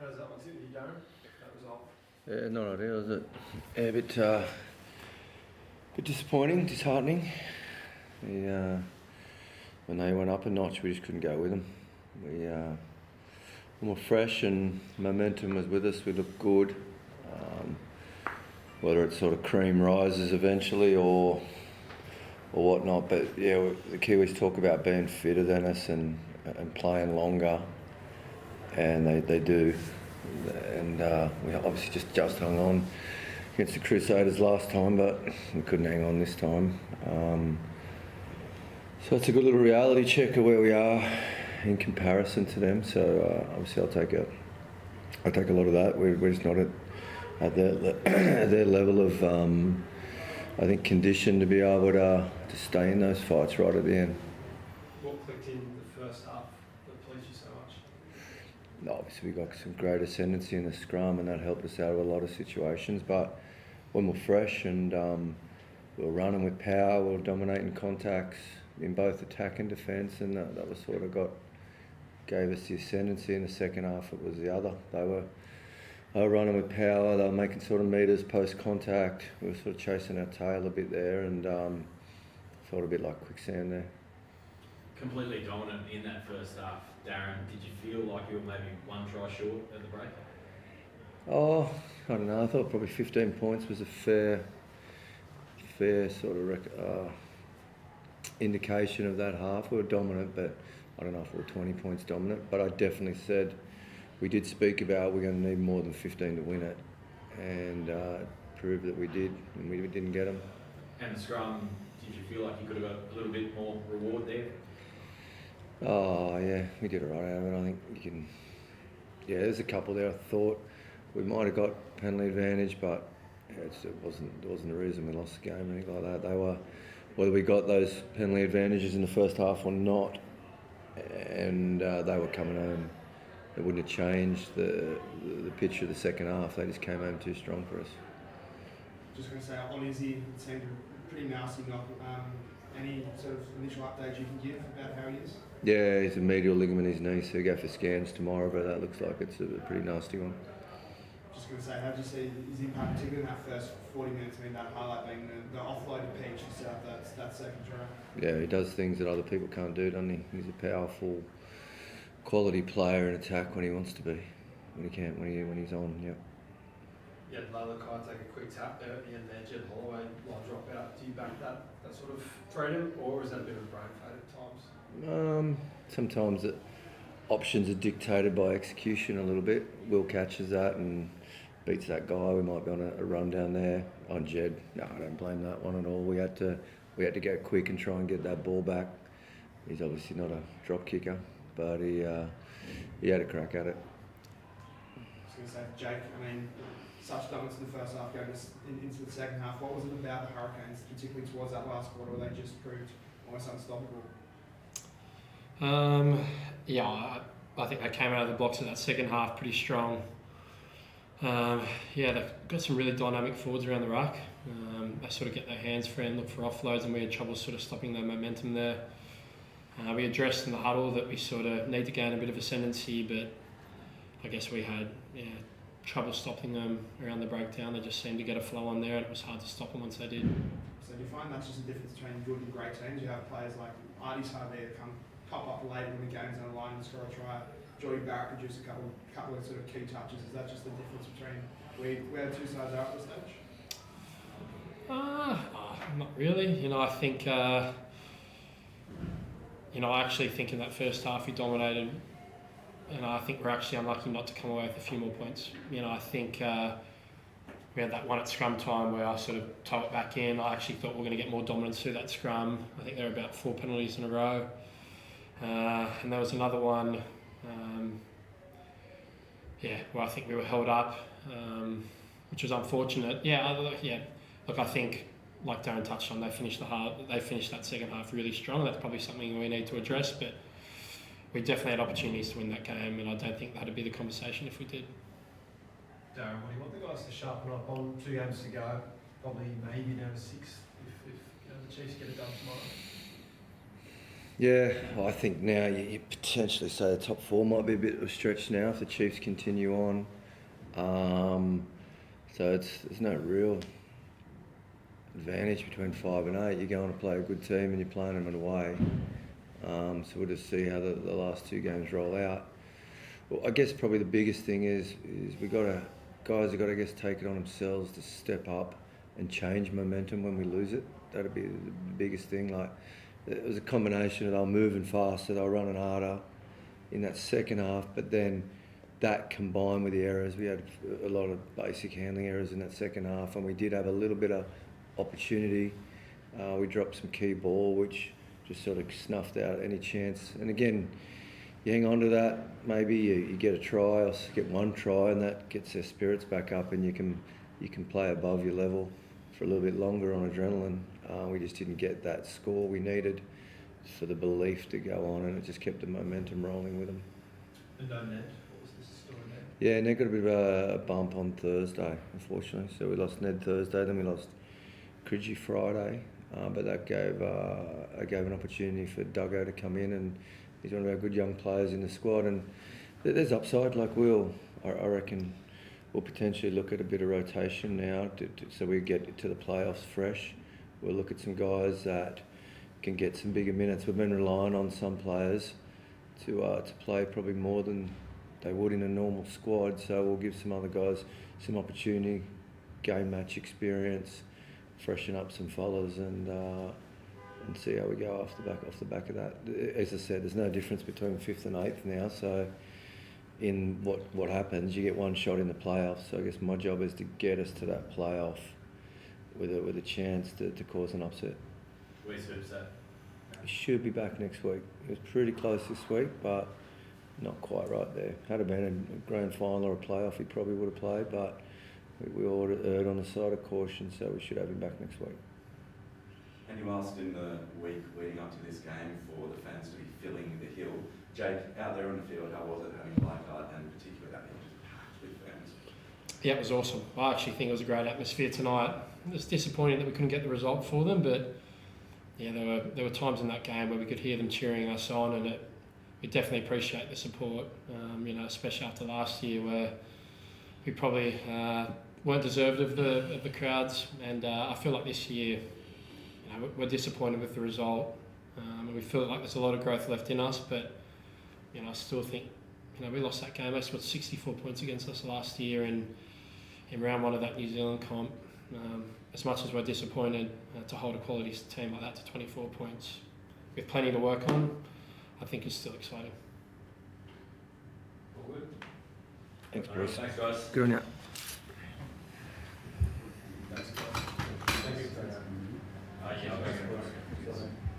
How does that one sit with you, Darren? That result? Yeah, not ideal, is it? Yeah, bit disappointing, disheartening. When they went up a notch, we just couldn't go with them. We were fresh and momentum was with us. We looked good. Whether it sort of cream rises eventually or whatnot, but yeah, the Kiwis talk about being fitter than us and playing longer, and they do. And we obviously just hung on against the Crusaders last time, but we couldn't hang on this time. So it's a good little reality check of where we are in comparison to them. So obviously I'll take a lot of that. We're just not at their level of I think condition to be able to stay in those fights right at the end. What clicked in the first half that pleased you so much? Obviously we got some great ascendancy in the scrum and that helped us out of a lot of situations, but when we're fresh and we were running with power, we were dominating contacts in both attack and defence, and that was sort of gave us the ascendancy. In the second half it was the other. They were running with power, they were making sort of metres post contact. We were sort of chasing our tail a bit there and felt a bit like quicksand there. Completely dominant in that first half. Darren, did you feel like you were maybe one try short at the break? Oh, I don't know. I thought probably 15 points was a fair sort of indication of that half. We were dominant, but I don't know if we were 20 points dominant. But I definitely said we did speak about we're going to need more than 15 to win it, and proved that we did, and we didn't get them. And the scrum, did you feel like you could have got a little bit more reward there? Oh yeah, we did it right out of it. I think you can. Yeah, there's a couple there. I thought we might have got penalty advantage, but yeah, it wasn't the reason we lost the game or anything like that. They were, whether we got those penalty advantages in the first half or not, and they were coming home. It wouldn't have changed the picture of the second half. They just came home too strong for us. Just going to say, on Izzy, it seemed a pretty nasty knock. Any sort of initial update you can give about how he is? Yeah, he's a medial ligament in his knee, so he'll go for scans tomorrow, but that looks like it's a pretty nasty one. Just going to say, how do you see his impact, particularly in that first 40 minutes, I mean, that highlight being the offloaded peach and set up that second try? Yeah, he does things that other people can't do, doesn't he? He's a powerful, quality player in attack when he wants to be. When he's on, yeah. You had Lala Kai take a quick tap there at the end there, Jed Holloway line drop out. Do you back that sort of freedom, or is that a bit of a brain fade at times? Sometimes options are dictated by execution a little bit. Will catches that and beats that guy. We might be on a run down there. On Jed, no, I don't blame that one at all. We had to go quick and try and get that ball back. He's obviously not a drop kicker, but he had a crack at it. I was going to say, Jake, I mean, such dominance in the first half going into the second half. What was it about the Hurricanes, particularly towards that last quarter, where they just proved almost unstoppable? Yeah, I think they came out of the blocks in that second half pretty strong. They've got some really dynamic forwards around the ruck. They sort of get their hands free and look for offloads, and we had trouble sort of stopping their momentum there. We addressed in the huddle that we sort of need to gain a bit of ascendancy, but I guess we had trouble stopping them around the breakdown. They just seemed to get a flow on there, and it was hard to stop them once they did. So do you find that's just a difference between good and great teams? You have players like Artie's Harvey that pop up late when the game's on the line and score a try. Jordy Barrett produced a couple of sort of key touches. Is that just the difference between where the two sides are at this stage? Not really. I think I actually think in that first half we dominated. I think we're actually unlucky not to come away with a few more points. I think we had that one at scrum time where I sort of toe it back in. I actually thought we were going to get more dominance through that scrum. I think there were about 4 penalties in a row. And there was another one, where I think we were held up, which was unfortunate. Look, I think, like Darren touched on, they finished that second half really strong. That's probably something we need to address, but we definitely had opportunities to win that game, and I don't think that'd be the conversation if we did. Darren, what do you want the guys to sharpen up on? 2 games to go, probably maybe down to 6 if the Chiefs get it done tomorrow. Yeah, I think now you potentially say the top four might be a bit of a stretch now if the Chiefs continue on. So there's no real advantage between 5 and 8. You're going to play a good team and you're playing them away. So we'll just see how the last two games roll out. Well, I guess probably the biggest thing is guys have got to, I guess, take it on themselves to step up and change momentum when we lose it. That'd be the biggest thing. Like, it was a combination of they were moving faster, they were running harder in that second half, but then that combined with the errors, we had a lot of basic handling errors in that second half, and we did have a little bit of opportunity. We dropped some key ball, which just sort of snuffed out any chance. And again, you hang on to that, maybe you get a try or get one try, and that gets their spirits back up, and you can play above your level for a little bit longer on adrenaline. We just didn't get that score we needed for the belief to go on, and it just kept the momentum rolling with them. And no Ned, what was the story there? Yeah, Ned got a bit of a bump on Thursday, unfortunately. So we lost Ned Thursday, then we lost Cridgy Friday, but that gave an opportunity for Duggo to come in, and he's one of our good young players in the squad. And there's upside. Like I reckon we'll potentially look at a bit of rotation now, so we get to the playoffs fresh. We'll look at some guys that can get some bigger minutes. We've been relying on some players to play probably more than they would in a normal squad. So we'll give some other guys some opportunity, game match experience, freshen up some fellas, and see how we go off the back of that. As I said, there's no difference between 5th and 8th now. So in what happens, you get one shot in the playoffs. So I guess my job is to get us to that playoff with a chance to cause an upset. Where's Hoops at? He should be back next week. He was pretty close this week, but not quite right there. Had it been a grand final or a playoff, he probably would have played, but we all erred on the side of caution, so we should have him back next week. And you asked in the week leading up to this game for the fans to be filling the hill. Jake, out there on the field, how was it having Leichhardt and particularly that hill just packed with fans? Yeah, it was awesome. I actually think it was a great atmosphere tonight. It was disappointing that we couldn't get the result for them, but yeah, there were times in that game where we could hear them cheering us on, and we definitely appreciate the support. Especially after last year where we probably weren't deserved of the crowds, and I feel like this year, we're disappointed with the result, and we feel like there's a lot of growth left in us, but I still think we lost that game. They scored 64 points against us last year in round one of that New Zealand comp. As much as we're disappointed to hold a quality team like that to 24 points, with plenty to work on, I think it's still exciting. All good. Thanks, Bruce. Thanks, guys. Good on you.